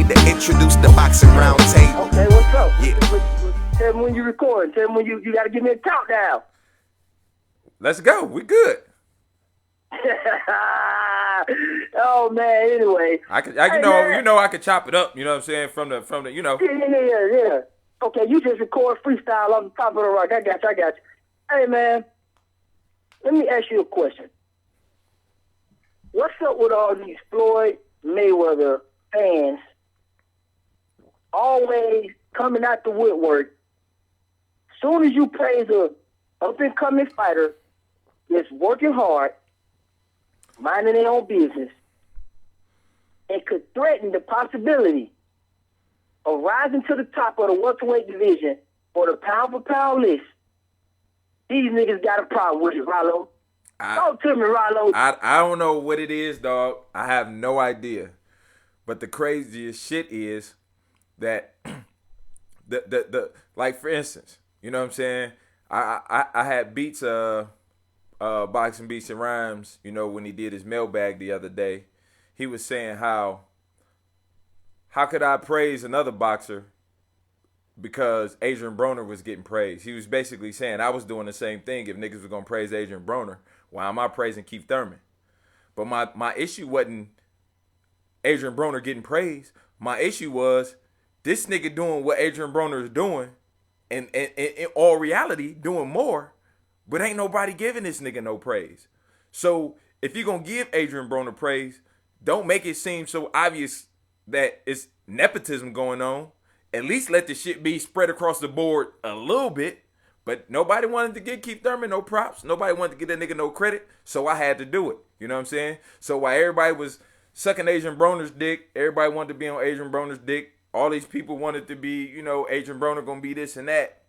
to introduce the boxing round table. Okay, what's up? Yeah. Tell me when you record. Tell me when you got to give me a countdown. Let's go. We good. Oh man. Anyway, I could chop it up. You know what I'm saying? From the. Yeah. Okay, you just record freestyle on the top of the rock. I got you. Hey man, let me ask you a question. What's up with all these Floyd Mayweather fans always coming out the woodwork? Soon as you praise a up-and-coming fighter that's working hard, minding their own business, and could threaten the possibility of rising to the top of the welterweight division or the pound-for-pound list, these niggas got a problem with it, Rylo. Talk to me, Rylo. I don't know what it is, dog. I have no idea. But the craziest shit is that the like, for instance, you know what I'm saying? I had Beats Boxing Beats and Rhymes, you know, when he did his mailbag the other day. He was saying how could I praise another boxer because Adrian Broner was getting praised. He was basically saying I was doing the same thing if niggas were going to praise Adrian Broner. Why am I praising Keith Thurman? But my issue wasn't Adrian Broner getting praised. My issue was this nigga doing what Adrian Broner is doing and in all reality doing more, but ain't nobody giving this nigga no praise. So if you're going to give Adrian Broner praise, don't make it seem so obvious that it's nepotism going on. At least let the shit be spread across the board a little bit. But nobody wanted to give Keith Thurman no props. Nobody wanted to give that nigga no credit. So I had to do it. You know what I'm saying? So while everybody was sucking Adrian Broner's dick, everybody wanted to be on Adrian Broner's dick. All these people wanted to be, you know, Adrian Broner gonna be this and that.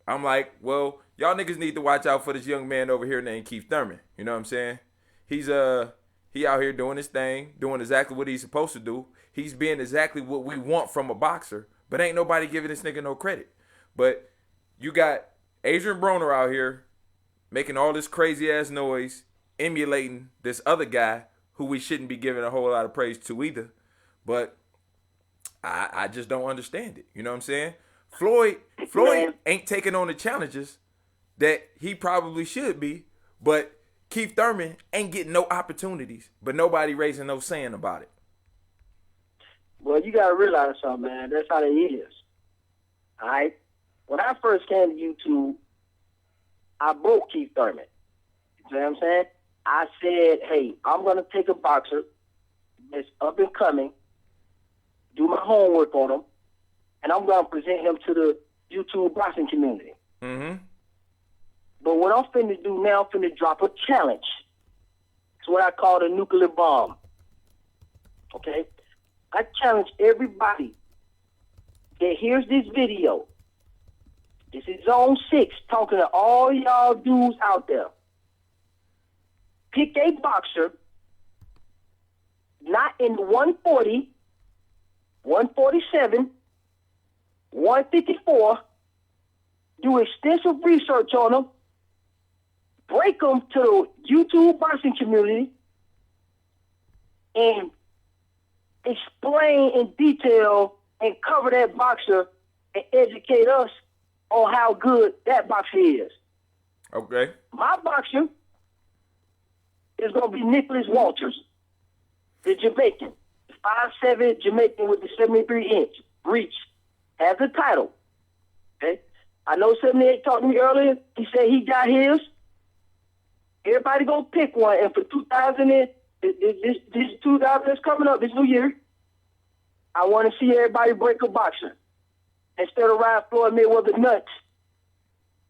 I'm like, well, y'all niggas need to watch out for this young man over here named Keith Thurman. You know what I'm saying? He out here doing his thing, doing exactly what he's supposed to do. He's being exactly what we want from a boxer, but ain't nobody giving this nigga no credit. But you got Adrian Broner out here making all this crazy ass noise, emulating this other guy who we shouldn't be giving a whole lot of praise to either. But I just don't understand it. You know what I'm saying? Floyd ain't taking on the challenges that he probably should be, but Keith Thurman ain't getting no opportunities, but nobody raising no saying about it. Well, you got to realize something, man. That's how it is. All right? When I first came to YouTube, I broke Keith Thurman. You know what I'm saying? I said, hey, I'm going to take a boxer that's up and coming, do my homework on him, and I'm going to present him to the YouTube boxing community. Mm-hmm. But what I'm finna do now, I'm finna drop a challenge. It's what I call the nuclear bomb. Okay? I challenge everybody that hears this video. This is Zone 6 talking to all y'all dudes out there. Pick a boxer, not in 140, 147, 154. Do extensive research on them. Break them to the YouTube boxing community and explain in detail and cover that boxer and educate us on how good that boxer is. Okay. My boxer is going to be Nicholas Walters, the Jamaican, 5'7" Jamaican with the 73-inch reach, has the title. Okay. I know 78 talked to me earlier. He said he got his. Everybody gonna pick one, and for 2000, this 2000 is coming up, this new year, I want to see everybody break a boxer instead of ride Floyd Mayweather nuts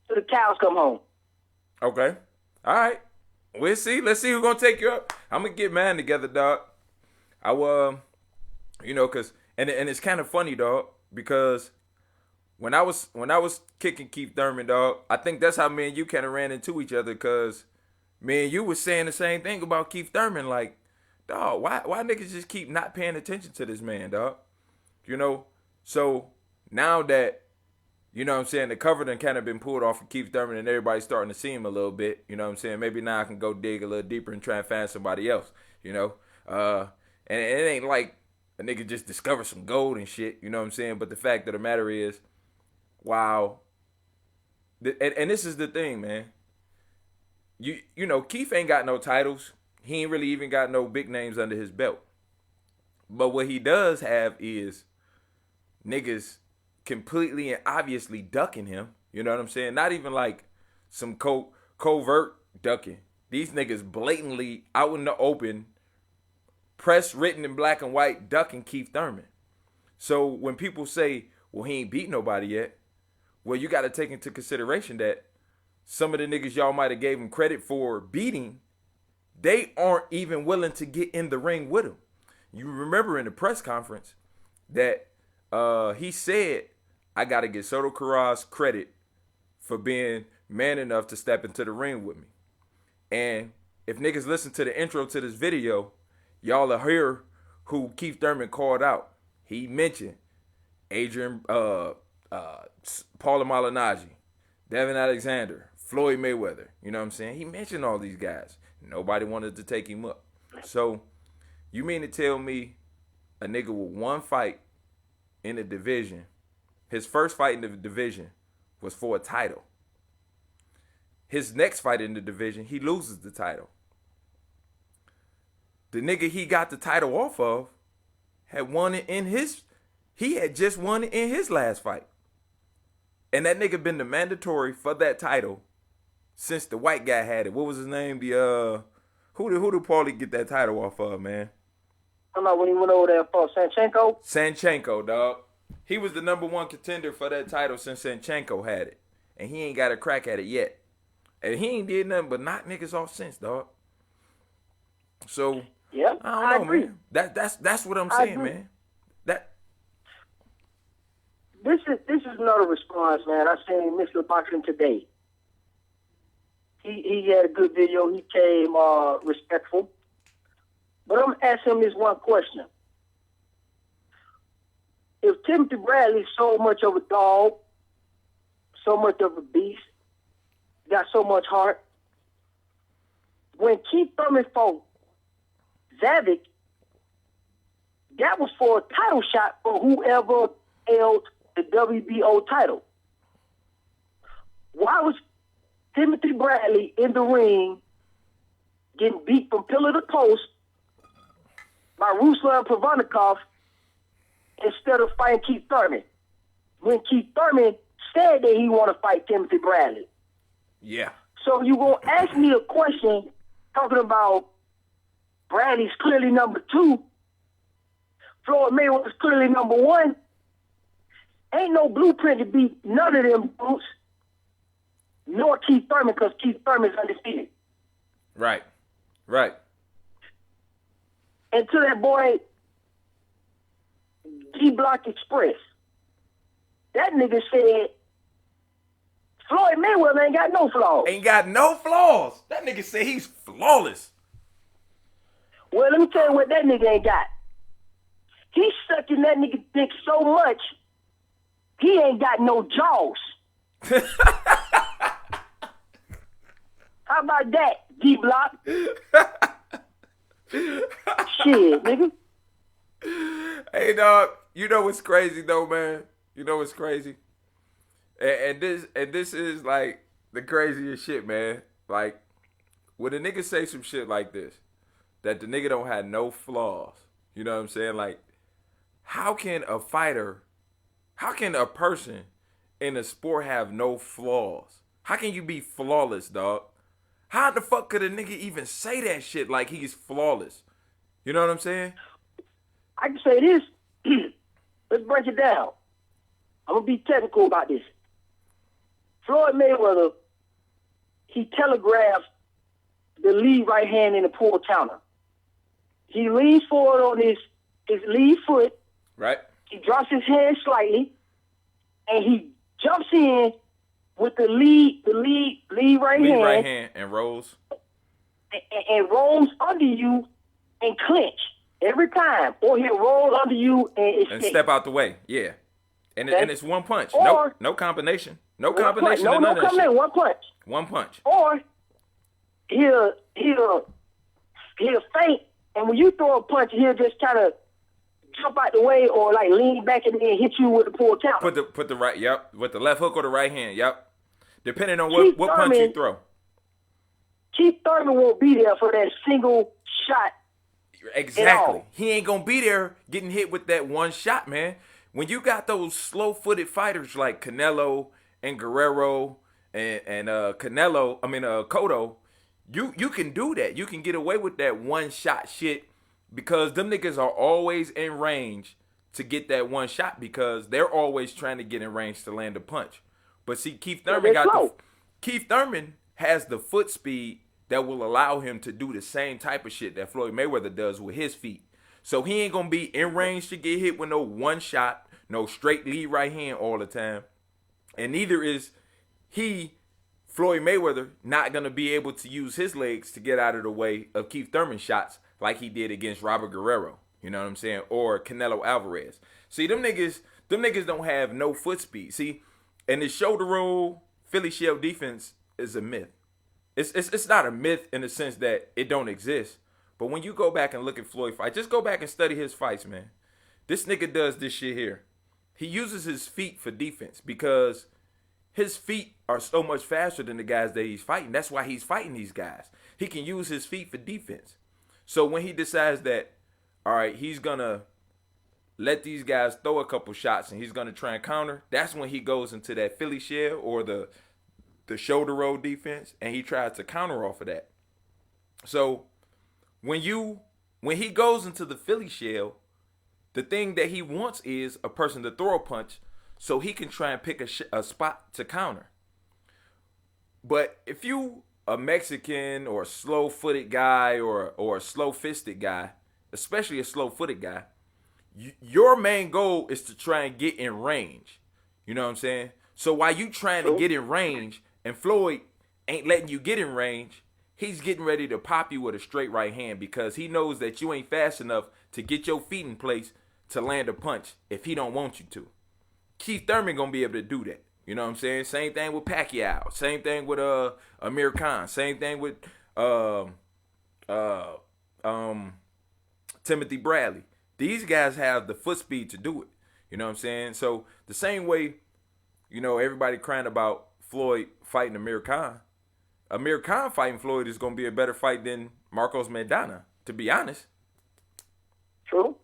till the cows come home. Okay. All right. We'll see. Let's see who's gonna take you up. I'm gonna get mine together, dog. You know, cause and it's kind of funny, dog, because when I was kicking Keith Thurman, dog, I think that's how me and you kind of ran into each other, cause me and you was saying the same thing about Keith Thurman, like, dog, why niggas just keep not paying attention to this man, dog? You know, so now that, you know what I'm saying, the cover done kind of been pulled off of Keith Thurman and everybody's starting to see him a little bit, you know what I'm saying? Maybe now I can go dig a little deeper and try and find somebody else, you know? And it ain't like a nigga just discovered some gold and shit. You know what I'm saying? But the fact of the matter is, wow. And this is the thing, man. You know, Keith ain't got no titles. He ain't really even got no big names under his belt. But what he does have is niggas completely and obviously ducking him. You know what I'm saying? Not even like some covert ducking. These niggas blatantly out in the open, press written in black and white, ducking Keith Thurman. So when people say, well, he ain't beat nobody yet, well, you got to take into consideration that some of the niggas y'all might have gave him credit for beating, they aren't even willing to get in the ring with him. You remember in the press conference that he said, I got to get Soto Carras credit for being man enough to step into the ring with me. And if niggas listen to the intro to this video, y'all will hear who Keith Thurman called out. He mentioned Paula Malignaggi, Devin Alexander, Floyd Mayweather. You know what I'm saying? He mentioned all these guys. Nobody wanted to take him up. So you mean to tell me a nigga with one fight in the division, his first fight in the division was for a title. His next fight in the division, he loses the title. The nigga he got the title off of had won it he had just won it in his last fight. And that nigga been the mandatory for that title since the white guy had it. What was his name? Who did Paulie get that title off of, man? I don't know when he went over there for Sanchenko. Sanchenko, dog. He was the number one contender for that title since Sanchenko had it. And he ain't got a crack at it yet. And he ain't did nothing but knock niggas off since, dog. So, yeah, I don't know, agree. man. That's what I'm saying, man. This is another response, man. I seen Mr. Boxing today. He had a good video. He came respectful. But I'm asking him this one question. If Timothy Bradley's so much of a dog, so much of a beast, got so much heart, when Keith Thurman fought Zavik, that was for a title shot for whoever held the WBO title. Why was Timothy Bradley in the ring getting beat from pillar to post by Ruslan Provodnikov instead of fighting Keith Thurman? When Keith Thurman said that he want to fight Timothy Bradley. Yeah. So you going to ask me a question talking about Bradley's clearly number 2, Floyd Mayweather's clearly number 1. Ain't no blueprint to beat none of them dudes, nor Keith Thurman, because Keith Thurman's undefeated. Right. And to that boy, DBlockExpress, that nigga said Floyd Mayweather ain't got no flaws. Ain't got no flaws. That nigga said he's flawless. Well, let me tell you what that nigga ain't got. He's sucking that nigga dick so much, he ain't got no jaws. How about that, D-Block? Shit, nigga. Hey, dog, you know what's crazy, though, man? You know what's crazy? And this is, like, the craziest shit, man. Like, when a nigga say some shit like this, that the nigga don't have no flaws, you know what I'm saying? Like, how can a person in a sport have no flaws? How can you be flawless, dog? How the fuck could a nigga even say that shit like he's flawless? You know what I'm saying? I can say this. Let's break it down. I'm going to be technical about this. Floyd Mayweather, he telegraphs the lead right hand in the pull counter. He leans forward on his lead foot. Right. He drops his hand slightly, and he jumps in with the lead right hand and rolls. And rolls under you and clinch every time. Or he'll roll under you and escape. And step out the way, yeah. And it's one punch. Or, no combination. No punch. combination No of none of that shit. One punch. One punch. Or he'll faint, and when you throw a punch, he'll just kind of jump out the way or like lean back and then hit you with the pull counter. Put the right, yep, with the left hook or the right hand, yep. Depending on what punch you throw. Keith Thurman won't be there for that single shot. Exactly. He ain't gonna be there getting hit with that one shot, man. When you got those slow-footed fighters like Canelo and Guerrero and Cotto, you can do that. You can get away with that one shot shit because them niggas are always in range to get that one shot because they're always trying to get in range to land a punch. But see, Keith Thurman has the foot speed that will allow him to do the same type of shit that Floyd Mayweather does with his feet. So he ain't gonna be in range to get hit with no one shot, no straight lead right hand all the time. And neither is Floyd Mayweather, not gonna be able to use his legs to get out of the way of Keith Thurman shots like he did against Robert Guerrero. You know what I'm saying? Or Canelo Alvarez. See, them niggas don't have no foot speed. See, and the shoulder roll Philly shell defense is a myth. It's not a myth in the sense that it don't exist. But when you go back and look at Floyd fight, just go back and study his fights, man. This nigga does this shit here. He uses his feet for defense because his feet are so much faster than the guys that he's fighting. That's why he's fighting these guys. He can use his feet for defense. So when he decides that, all right, he's going to let these guys throw a couple shots and he's going to try and counter, that's when he goes into that Philly shell or the shoulder roll defense, and he tries to counter off of that. So when he goes into the Philly shell, the thing that he wants is a person to throw a punch so he can try and pick a spot to counter. But if you a Mexican or a slow-footed guy or a slow-fisted guy, especially a slow-footed guy, your main goal is to try and get in range. You know what I'm saying? So while you trying to get in range, and Floyd ain't letting you get in range, he's getting ready to pop you with a straight right hand because he knows that you ain't fast enough to get your feet in place to land a punch if he don't want you to. Keith Thurman gonna be able to do that. You know what I'm saying? Same thing with Pacquiao. Same thing with Amir Khan. Same thing with Timothy Bradley. These guys have the foot speed to do it. You know what I'm saying? So the same way, you know, everybody crying about Floyd fighting Amir Khan. Amir Khan fighting Floyd is going to be a better fight than Marcos Maidana, to be honest. True.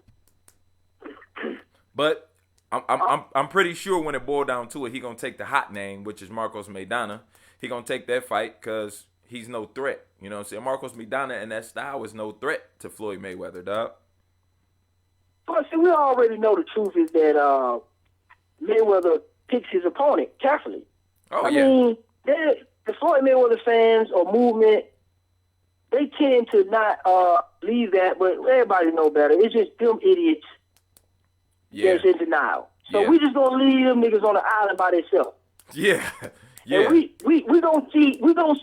But I'm pretty sure when it boiled down to it, he going to take the hot name, which is Marcos Maidana. He going to take that fight because he's no threat. You know what I'm saying? Marcos Maidana and that style is no threat to Floyd Mayweather, dog. Well, see, we already know the truth is that Mayweather picks his opponent carefully. Oh, I mean, the Floyd Mayweather fans or movement, they tend to not believe that, but everybody know better. It's just them idiots that's in denial. So we just gonna leave them niggas on the island by themselves. Yeah, yeah. And we gonna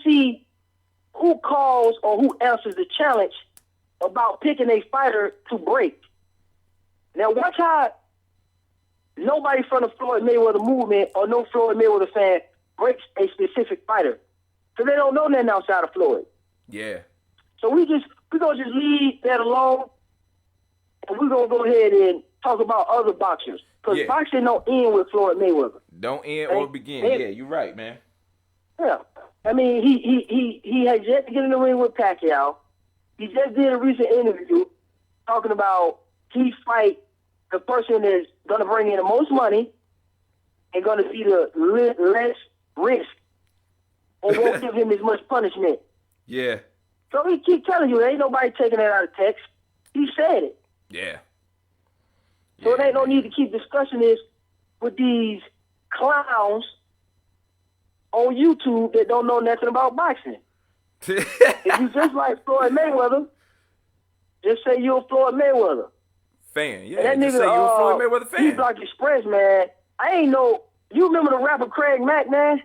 see who calls or who answers the challenge about picking a fighter to break. Now watch how nobody from the Floyd Mayweather movement or no Floyd Mayweather fan breaks a specific fighter. Because they don't know nothing outside of Floyd. Yeah. So we gonna just leave that alone, and we're gonna go ahead and talk about other boxers. Because boxing don't end with Floyd Mayweather. Don't end or begin. Yeah, you're right, man. Yeah. I mean, he had yet to get in the ring with Pacquiao. He just did a recent interview talking about he fight the person that's going to bring in the most money and going to see the less risk and won't give him as much punishment. Yeah. So he keep telling you, there ain't nobody taking that out of text. He said it. Yeah. So it ain't no need to keep discussing this with these clowns on YouTube that don't know nothing about boxing. If you just like Floyd Mayweather, just say you're a Floyd Mayweather fan. Yeah, and that just nigga, say you're a Floyd Mayweather fan. DBlockExpress, man. I ain't know. You remember the rapper Craig Mack, man?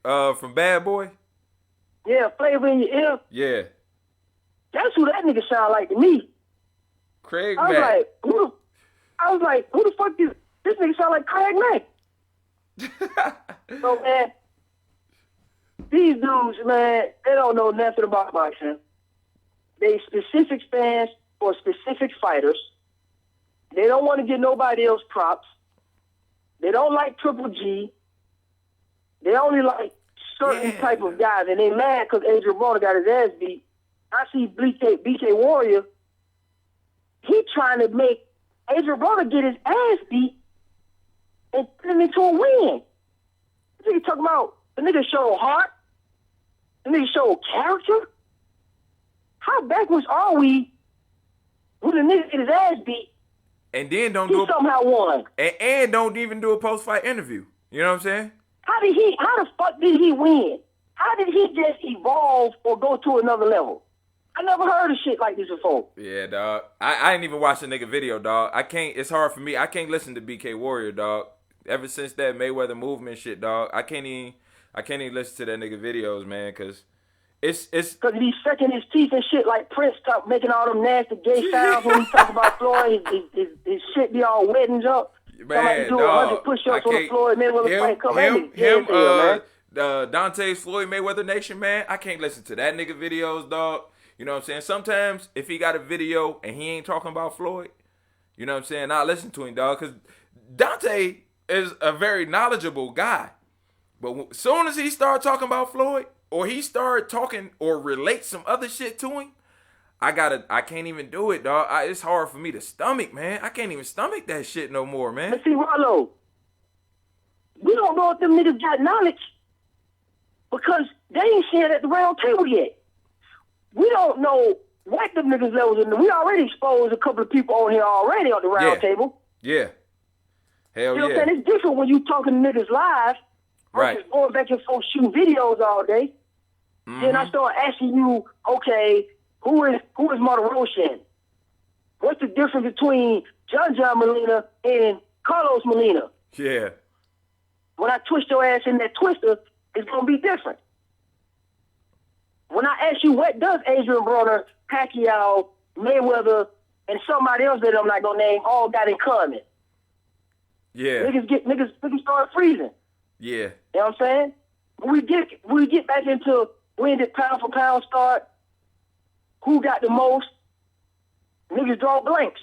From Bad Boy? Yeah, Flavor in Your Ear. Yeah. That's who that nigga sound like to me. Craig I was Mack. like, who the fuck is this nigga sound like Craig Mack? So, man, these dudes, man, they don't know nothing about boxing. They specific fans for specific fighters. They don't want to get nobody else props. They don't like Triple G. They only like certain type of guys, and they mad because Adrian Broner got his ass beat. I see BK Warrior. He trying to make Adrian Broner get his ass beat and turn him into a win. This nigga talking about the nigga show heart. The nigga show character. How backwards are we when the nigga get his ass beat? And then He somehow won. And don't even do a post-fight interview. You know what I'm saying? How the fuck did he win? How did he just evolve or go to another level? I never heard of shit like this before. Yeah, dog. I ain't even watched the nigga video, dog. It's hard for me. I can't listen to BK Warrior, dog. Ever since that Mayweather movement shit, dog, I can't even listen to that nigga videos, man, cause it's because he's sucking his teeth and shit like Prince stop making all them nasty gay sounds when he talk about Floyd. His shit be all wet and up. Man, do 100 push-ups on the Floyd Mayweather fight. Dante's Floyd Mayweather Nation, man. I can't listen to that nigga videos, dog. You know what I'm saying? Sometimes if he got a video and he ain't talking about Floyd, you know what I'm saying? I'll listen to him, dog, because Dante is a very knowledgeable guy. But as soon as he start talking about Floyd, or he start talking or relate some other shit to him, I can't even do it, dog. It's hard for me to stomach, man. I can't even stomach that shit no more, man. But see, Rollo, we don't know if them niggas got knowledge because they ain't shared at the round table yet. We don't know what them niggas levels in. We already exposed a couple of people on here already on the round table. Yeah. Hell you know what I'm saying? It's different when you talking to niggas live versus going back and forth shooting videos all day. Mm-hmm. Then I start asking you, okay, who is Martirosyan? What's the difference between John Molina and Carlos Molina? Yeah. When I twist your ass in that twister, it's gonna be different. When I ask you what does Adrian Broner, Pacquiao, Mayweather, and somebody else that I'm not gonna name all got in common? Yeah. Niggas start freezing. Yeah. You know what I'm saying? When we get back into when did pound for pound start? Who got the most? Niggas draw blanks.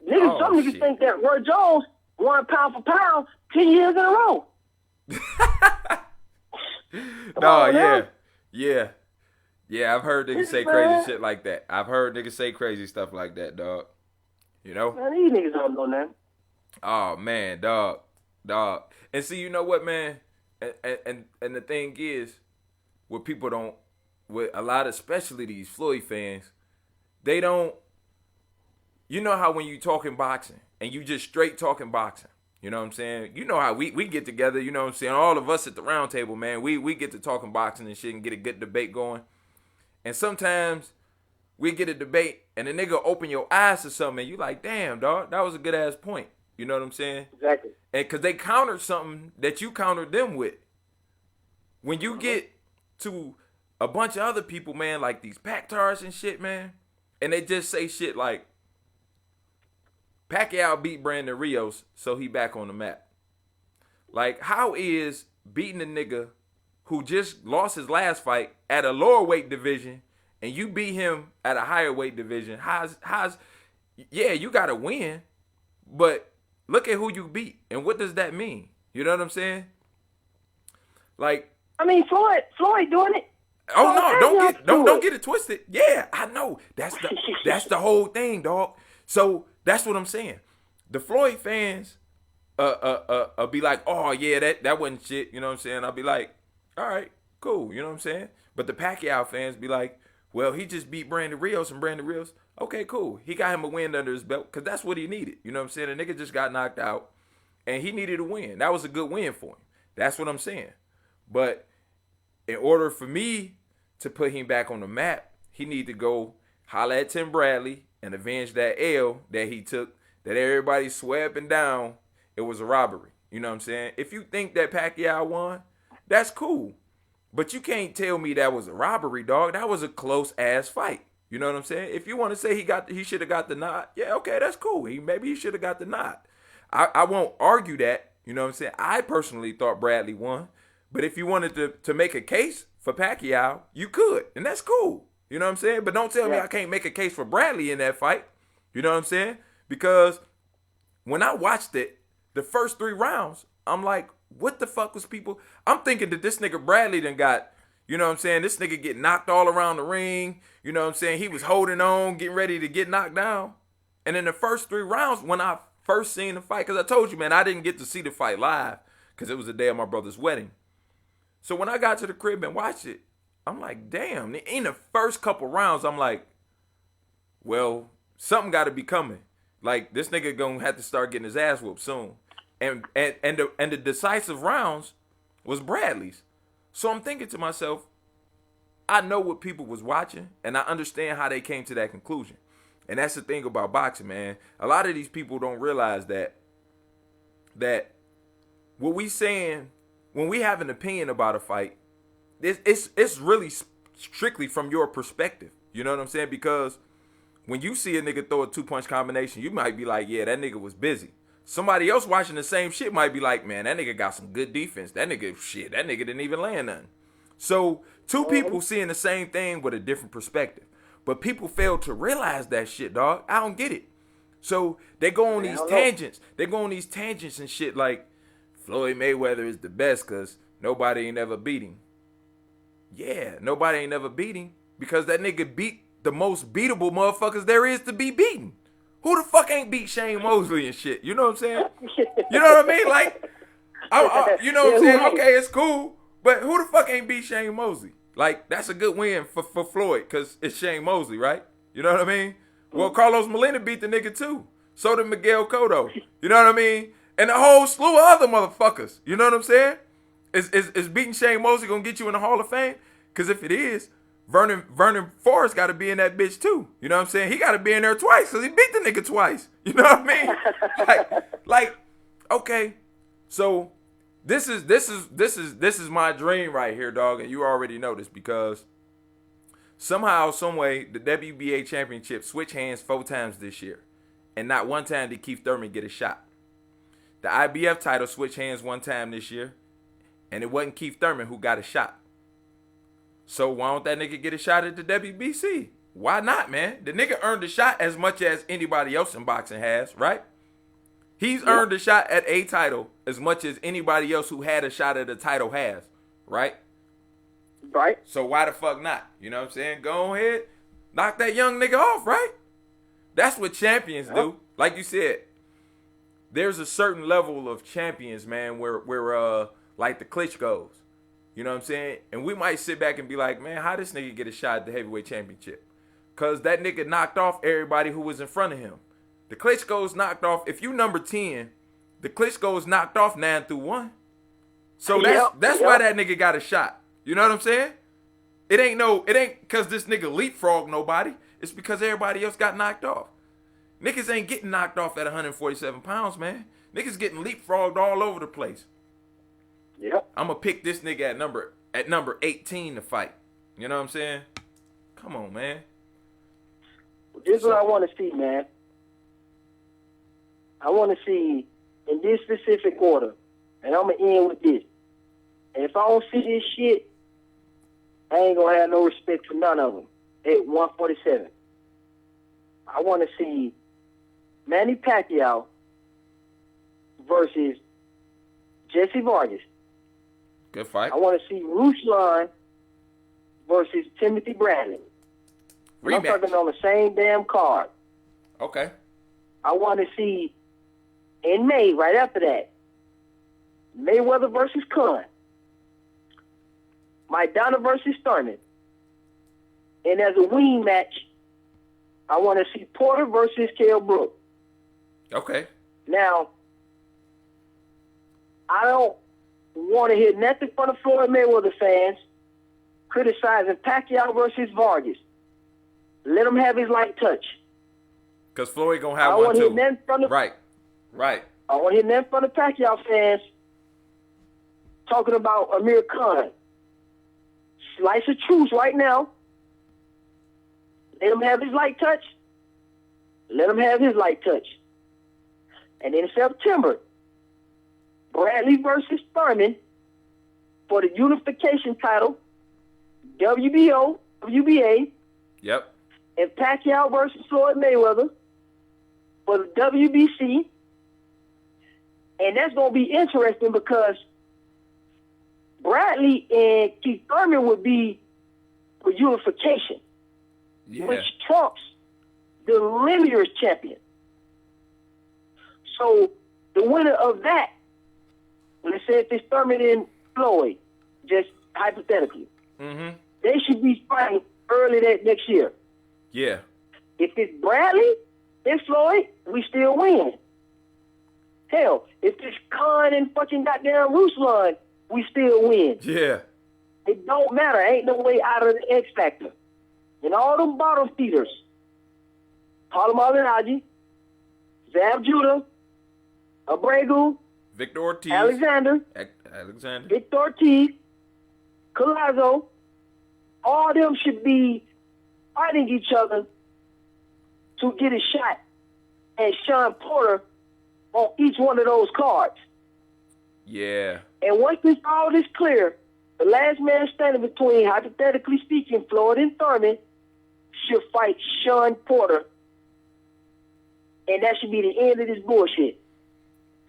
Some niggas think that Roy Jones won pound for pound 10 years in a row. Yeah, I've heard niggas say crazy shit like that. I've heard niggas say crazy stuff like that, dog. You know? Man, these niggas don't know nothing. Oh, man, dog. And see, you know what, man? And the thing is, what people don't, with a lot, especially these Floyd fans, they don't, you know how when you talking boxing, and you just straight talking boxing, you know what I'm saying? You know how we get together, you know what I'm saying? All of us at the round table, man, we get to talking boxing and shit and get a good debate going. And sometimes we get a debate and the nigga open your eyes to something and you like, damn, dog, that was a good ass point. You know what I'm saying? Exactly. And because they countered something that you countered them with. When you get to a bunch of other people, man, like these Pactars and shit, man, and they just say shit like, Pacquiao beat Brandon Rios, so he back on the map. Like, how is beating a nigga who just lost his last fight at a lower weight division and you beat him at a higher weight division? Yeah, you got to win, but look at who you beat and what does that mean? You know what I'm saying? Like, I mean, Floyd doing it. Oh no, don't get it twisted. Yeah, I know. That's the whole thing, dog. So that's what I'm saying. The Floyd fans be like, oh yeah, that wasn't shit. You know what I'm saying? I'll be like, all right, cool. You know what I'm saying? But the Pacquiao fans be like, well, he just beat Brandon Rios and Brandon Rios. Okay, cool. He got him a win under his belt because that's what he needed. You know what I'm saying? The nigga just got knocked out and he needed a win. That was a good win for him. That's what I'm saying. But in order for me to put him back on the map, he need to go holler at Tim Bradley and avenge that L that he took, that everybody swear up and down it was a robbery. You know what I'm saying? If you think that Pacquiao won, that's cool. But you can't tell me that was a robbery, dog. That was a close-ass fight. You know what I'm saying? If you want to say he should have got the nod, yeah, okay, that's cool. Maybe he should have got the nod. I won't argue that. You know what I'm saying? I personally thought Bradley won. But if you wanted to make a case for Pacquiao, you could. And that's cool. You know what I'm saying? But don't tell me I can't make a case for Bradley in that fight. You know what I'm saying? Because when I watched it, the first 3 rounds, I'm like, what the fuck was people? I'm thinking that this nigga Bradley done got, you know what I'm saying? This nigga get knocked all around the ring. You know what I'm saying? He was holding on, getting ready to get knocked down. And in the first 3 rounds, when I first seen the fight, because I told you, man, I didn't get to see the fight live because it was the day of my brother's wedding. So when I got to the crib and watched it, I'm like, damn. In the first couple rounds, I'm like, well, something got to be coming. Like, this nigga gonna have to start getting his ass whooped soon. And the decisive rounds was Bradley's. So I'm thinking to myself, I know what people was watching, and I understand how they came to that conclusion. And that's the thing about boxing, man. A lot of these people don't realize that what we saying, when we have an opinion about a fight, it's really strictly from your perspective. You know what I'm saying? Because when you see a nigga throw a 2-punch combination, you might be like, yeah, that nigga was busy. Somebody else watching the same shit might be like, man, that nigga got some good defense. That nigga didn't even land nothing. So 2 people seeing the same thing with a different perspective. But people fail to realize that shit, dog. I don't get it. So they go on these tangents. They go on these tangents and shit like, Floyd Mayweather is the best because nobody ain't ever beat him. Yeah, nobody ain't ever beat him because that nigga beat the most beatable motherfuckers there is to be beaten. Who the fuck ain't beat Shane Mosley and shit? You know what I'm saying? You know what I mean? Like, you know what I'm saying? Okay, it's cool. But who the fuck ain't beat Shane Mosley? Like, that's a good win for Floyd because it's Shane Mosley, right? You know what I mean? Well, Carlos Molina beat the nigga too. So did Miguel Cotto. You know what I mean? And a whole slew of other motherfuckers. You know what I'm saying? Is beating Shane Mosley gonna get you in the Hall of Fame? Because if it is, Vernon Forrest got to be in that bitch too. You know what I'm saying? He got to be in there twice because he beat the nigga twice. You know what I mean? like, okay. So this is my dream right here, dog, and you already know this because somehow, some way, the WBA championship switched hands 4 times this year, and not one time did Keith Thurman get a shot. The IBF title switched hands 1 time this year, and it wasn't Keith Thurman who got a shot. So why don't that nigga get a shot at the WBC? Why not, man? The nigga earned a shot as much as anybody else in boxing has, right? He's earned a shot at a title as much as anybody else who had a shot at a title has, right? Right. So why the fuck not? You know what I'm saying? Go ahead, knock that young nigga off, right? That's what champions do. Like you said, there's a certain level of champions, man, where like the Klitschko's. You know what I'm saying? And we might sit back and be like, man, how this nigga get a shot at the heavyweight championship? Because that nigga knocked off everybody who was in front of him. The Klitschko's knocked off, if you number 10, the Klitschko's knocked off 9-1. So that's why that nigga got a shot. You know what I'm saying? It ain't because this nigga leapfrogged nobody. It's because everybody else got knocked off. Niggas ain't getting knocked off at 147 pounds, man. Niggas getting leapfrogged all over the place. Yep. I'm going to pick this nigga at number 18 to fight. You know what I'm saying? Come on, man. This is what I want to see, man. I want to see in this specific order, and I'm going to end with this. And if I don't see this shit, I ain't going to have no respect for none of them at 147. I want to see Manny Pacquiao versus Jesse Vargas. Good fight. I want to see Ruslan versus Timothy Bradley. I'm talking on the same damn card. Okay. I want to see in May, right after that, Mayweather versus Khan. Maidana versus Thurman. And as a wing match, I want to see Porter versus Kell Brook. Okay. Now, I don't want to hear nothing from the Floyd Mayweather fans criticizing Pacquiao versus Vargas. Let him have his light touch. Because Floyd going to have one too. Right. I want to hear nothing from the Pacquiao fans talking about Amir Khan. Slice of truth right now. Let him have his light touch. Let him have his light touch. And in September, Bradley versus Thurman for the unification title, WBO, WBA, Yep. And Pacquiao versus Floyd Mayweather for the WBC. And that's going to be interesting because Bradley and Keith Thurman would be for unification, which trumps the linear champion. So the winner of that, let's say if it's Thurman and Floyd, just hypothetically, they should be fighting early that next year. Yeah. If it's Bradley and Floyd, we still win. Hell, if it's Khan and fucking goddamn Ruslan, we still win. Yeah. It don't matter. Ain't no way out of the X Factor. And all them bottom feeders, Harlem Alinaji, Zab Judah, Abregu, Victor Ortiz. Alexander. Victor Ortiz, Collazo, all them should be fighting each other to get a shot at Sean Porter on each one of those cards. Yeah. And once all this clear, the last man standing between, hypothetically speaking, Floyd and Thurman should fight Sean Porter. And that should be the end of this bullshit.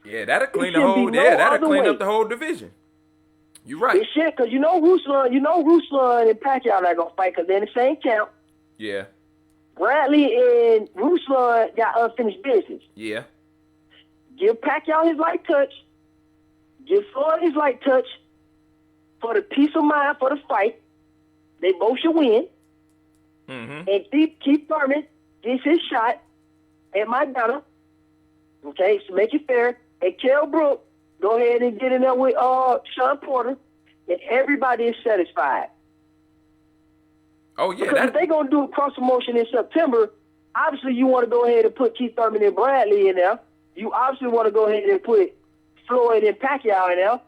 Yeah, that'll clean the whole. That'll clean up the whole division. You're right. This shit, because you know Ruslan and Pacquiao not gonna fight because they're in the same camp. Yeah. Bradley and Ruslan got unfinished business. Yeah. Give Pacquiao his light touch. Give Floyd his light touch for the peace of mind for the fight. They both should win. And Keith Thurman gets his shot at Madonna. Okay, so make it fair. And Kell Brook, go ahead and get in there with Sean Porter, and everybody is satisfied. Oh, yeah. Because if they're going to do a cross-promotion in September, obviously you want to go ahead and put Keith Thurman and Bradley in there. You obviously want to go ahead and put Floyd and Pacquiao in there.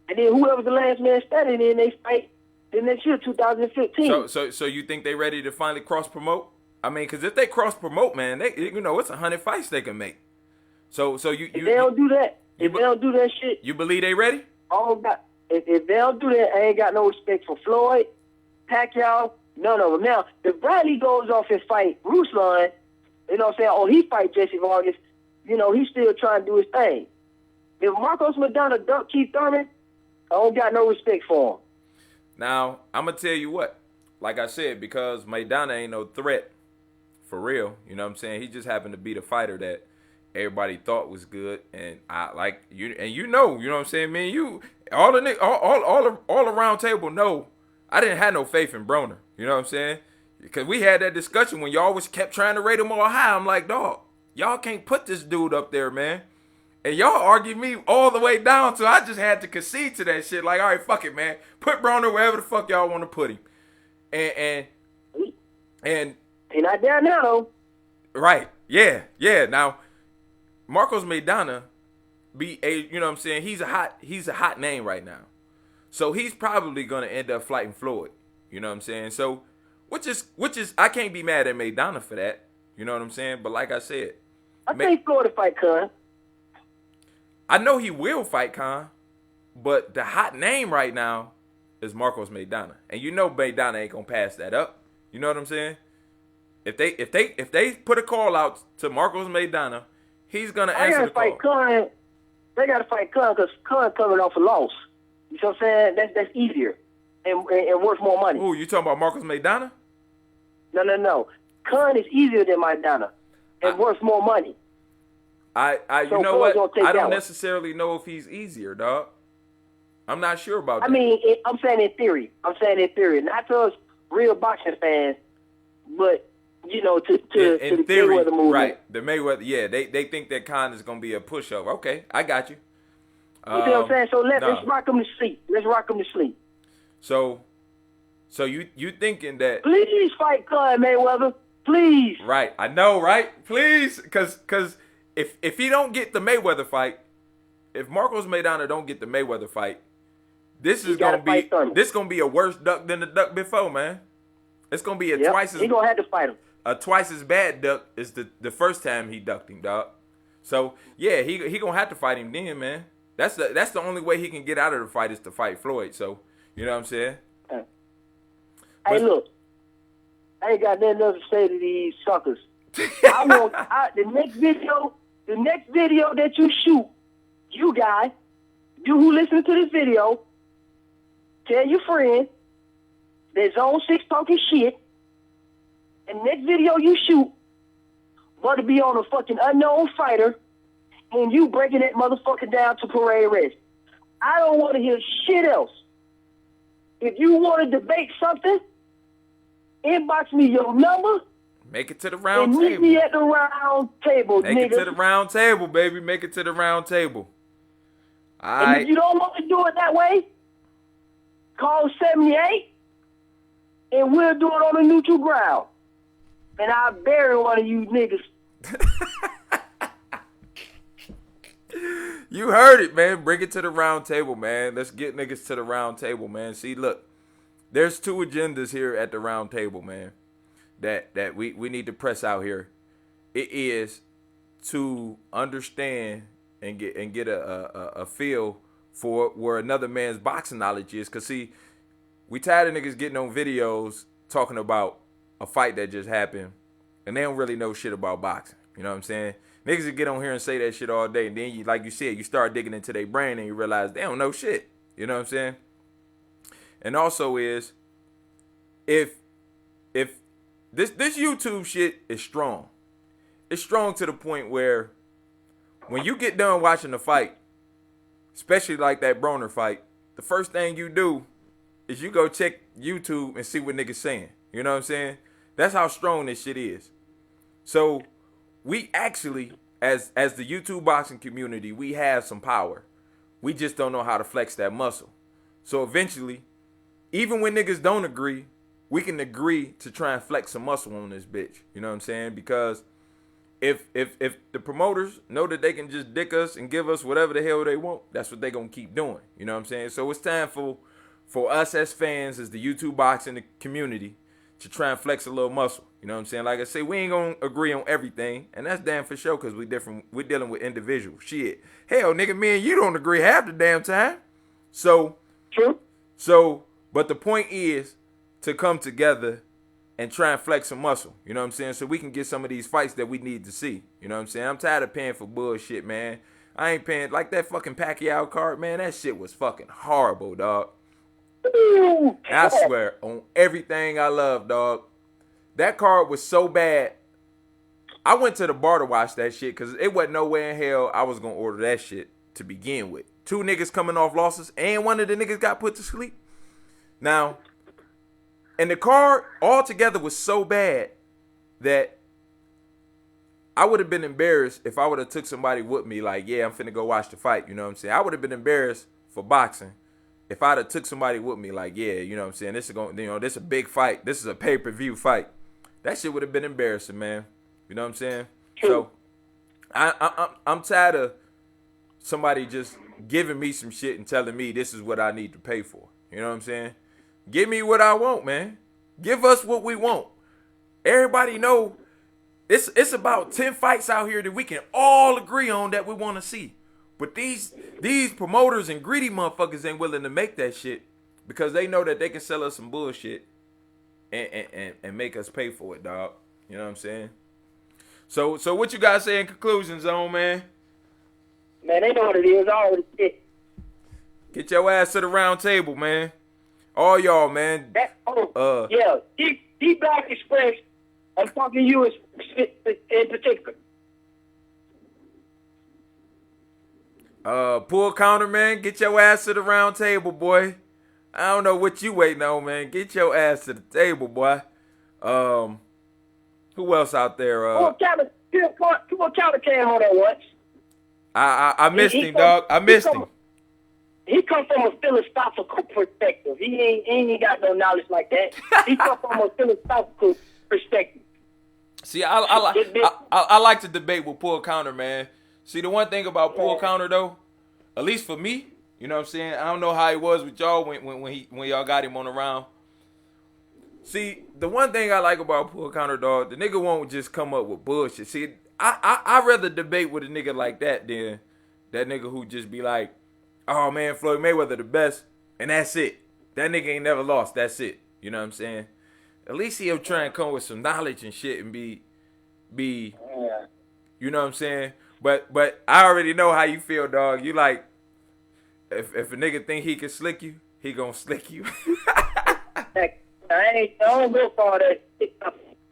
And then whoever's the last man standing in, they fight the next year, 2015. So you think they ready to finally cross-promote? I mean, because if they cross-promote, man, it's 100 fights they can make. So you if they don't do that, if they don't do that shit, you believe they ready? If they don't do that, I ain't got no respect for Floyd, Pacquiao, none of them. Now, if Bradley goes off and fight Ruslan, you know what I'm saying? Or he fight Jesse Vargas, he's still trying to do his thing. If Marcos Maidana ducked Keith Thurman, I don't got no respect for him. Now, I'm going to tell you what. Like I said, because Maidana ain't no threat for real. You know what I'm saying? He just happened to be the fighter that everybody thought was good. And I like you, and you know what I'm saying? Man, you all around table know I didn't have no faith in Broner. You know what I'm saying? Because we had that discussion when y'all always kept trying to rate him all high. I'm like, dog, y'all can't put this dude up there, man. And y'all argued me all the way down, so I just had to concede to that shit. Like, all right, fuck it, man. Put Broner wherever the fuck y'all want to put him. And he not down now, though. Right. Yeah. Now, Marcos Maidana you know what I'm saying? He's a hot name right now. So he's probably gonna end up fighting Floyd. You know what I'm saying? So which is I can't be mad at Maidana for that. You know what I'm saying? But like I said, I think Floyd will fight Khan. I know he will fight Khan, but the hot name right now is Marcos Maidana. And you know Maidana ain't gonna pass that up. You know what I'm saying? If they put a call out to Marcos Maidana, he's gonna answer the call. They gotta fight Khan because Khan coming off a loss. You know what I'm saying? That's easier and worth more money. Ooh, you talking about Marcos Maidana? No. Khan is easier than Maidana and worth more money. You know what? I don't necessarily know if he's easier, dog. I'm not sure about that. I mean, I'm saying in theory. Not to us real boxing fans, but, to the theory, Mayweather movement. Right. The Mayweather, yeah. They think that Khan is going to be a pushover. Okay, I got you. You see what I'm saying? So let's rock him to sleep. So you thinking that... Please fight Khan, Mayweather. Please. Right. I know, right? Please. Because if he don't get the Mayweather fight, if Marcos Maidana don't get the Mayweather fight, this is gonna be a worse duck than the duck before, man. It's gonna be twice as he gonna have to fight him. A twice as bad duck as the first time he ducked him, dog. So yeah, he gonna have to fight him then, man. That's the only way he can get out of the fight is to fight Floyd. So you know what I'm saying? Hey, look. I ain't got nothing else to say to these suckers. The next video that you shoot, you guys, you who listen to this video, tell your friend that Zone6 talking shit. And the next video you shoot, want to be on a fucking unknown fighter, and you breaking that motherfucker down to parade rest. I don't want to hear shit else. If you want to debate something, inbox me your number. Make it to the round and table. Meet me at the round table, Make nigga. it to the round table, baby. Make it to the round table. All and right. if you don't want to do it that way, call 78, and we'll do it on a neutral ground. And I'll bury one of you niggas. You heard it, man. Bring it to the round table, man. Let's get niggas to the round table, man. See, look, there's two agendas here at the round table, man, that we need to press out here. It is to understand and get a feel for where another man's boxing knowledge is. Cause see, we tired of niggas getting on videos talking about a fight that just happened, and they don't really know shit about boxing. You know what I'm saying? Niggas that get on here and say that shit all day, and then you, like you said, you start digging into their brain and you realize they don't know shit. You know what I'm saying? And also is, if this YouTube shit is strong, it's strong to the point where when you get done watching the fight, especially like that Broner fight, the first thing you do is you go check YouTube and see what niggas saying. You know what I'm saying? That's how strong this shit is. So we actually, as the YouTube boxing community, we have some power. We just don't know how to flex that muscle. So eventually, even when niggas don't agree, we can agree to try and flex some muscle on this bitch. You know what I'm saying? Because if the promoters know that they can just dick us and give us whatever the hell they want, that's what they gonna keep doing. You know what I'm saying? So it's time for us as fans, as the YouTube boxing community, to try and flex a little muscle. You know what I'm saying? Like I say, we ain't gonna agree on everything, and that's damn for sure, because we different. We're dealing with individuals. Shit. Hell, nigga, me and you don't agree half the damn time. So, True. But the point is to come together and try and flex some muscle. You know what I'm saying? So we can get some of these fights that we need to see. You know what I'm saying? I'm tired of paying for bullshit, man. I ain't paying, like that fucking Pacquiao card, man. That shit was fucking horrible, dog. I swear, on everything I love, dog. That card was so bad. I went to the bar to watch that shit because it wasn't nowhere in hell I was going to order that shit to begin with. Two niggas coming off losses, and one of the niggas got put to sleep. Now, and the card altogether was so bad that I would have been embarrassed if I would have took somebody with me like, yeah, I'm finna go watch the fight. You know what I'm saying? I would have been embarrassed for boxing if I'd have took somebody with me like, yeah, you know what I'm saying? This is going, you know, this is a big fight. This is a pay-per-view fight. That shit would have been embarrassing, man. You know what I'm saying? So I'm tired of somebody just giving me some shit and telling me this is what I need to pay for. You know what I'm saying? Give me what I want, man. Give us what we want. Everybody know it's about 10 fights out here that we can all agree on that we want to see. But these promoters and greedy motherfuckers ain't willing to make that shit because they know that they can sell us some bullshit and make us pay for it, dog. You know what I'm saying? So what you guys say in conclusion, Zone, man? Man, they know what it is. I already said. Get your ass to the round table, man. All y'all, man. Yeah, DBlockExpress. I'm talking to you in particular. Pull counter, man. Get your ass to the round table, boy. I don't know what you waiting on, man. Get your ass to the table, boy. Who else out there? Pull counter came on that once. I missed him, dog. I missed him. He come from a philosophical perspective. He ain't got no knowledge like that. He come from a philosophical perspective. See, I like to debate with pull counter, man. See, the one thing about pull counter though, at least for me, you know what I'm saying? I don't know how he was with y'all when y'all got him on the round. See, the one thing I like about pull counter, dog, the nigga won't just come up with bullshit. See, I rather debate with a nigga like that than that nigga who just be like, oh man, Floyd Mayweather the best, and that's it. That nigga ain't never lost. That's it. You know what I'm saying? At least he'll try and come with some knowledge and shit and be, you know what I'm saying? But I already know how you feel, dog. You like, if a nigga think he can slick you, he gonna slick you. I don't go for all that. Give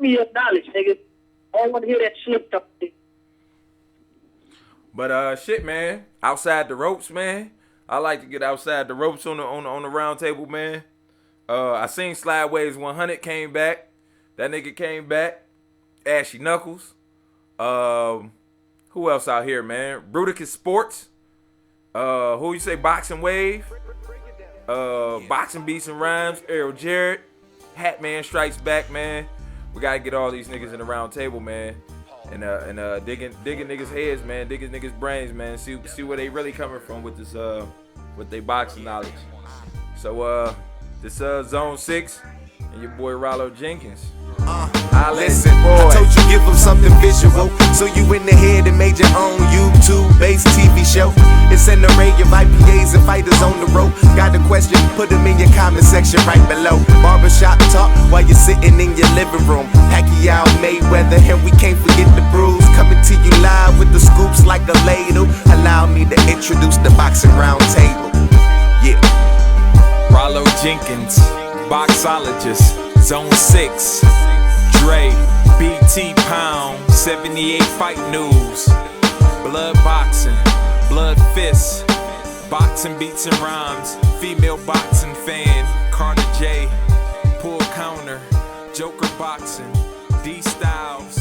me your knowledge, nigga. I don't want to hear that shit. But shit, man. Outside the ropes, man. I like to get outside the ropes on the round table, man. I seen Slideways 100 came back. That nigga came back. Ashy Knuckles. Who else out here, man? Bruticus Sports. Who you say? Boxing Wave. Boxing Beats and Rhymes. Errol Jarrett. Hatman Strikes Back, man. We gotta get all these niggas in the round table, man. And digging niggas' heads, man. Digging niggas' brains, man. See where they really coming from with this with their boxing knowledge. So this Zone 6 and your boy RyloJenkins. Listen, I told you give them something visual, so you in the head and made your own YouTube-based TV show. It's an array of IPAs and fighters on the road. Got a question? Put them in your comment section right below. Barbershop talk while you're sitting in your living room. Pacquiao, Mayweather, and we can't forget the bruise. Coming to you live with the scoops like a ladle. Allow me to introduce the boxing round table. Yeah. RyloJenkins, boxologist, Zone 6, Dre, BT Pound, 78 Fight News, Blood Boxing, Blood Fists, Boxing Beats and Rhymes, Female Boxing Fan, Carter J, Pull Counter, Joker Boxing, D Styles,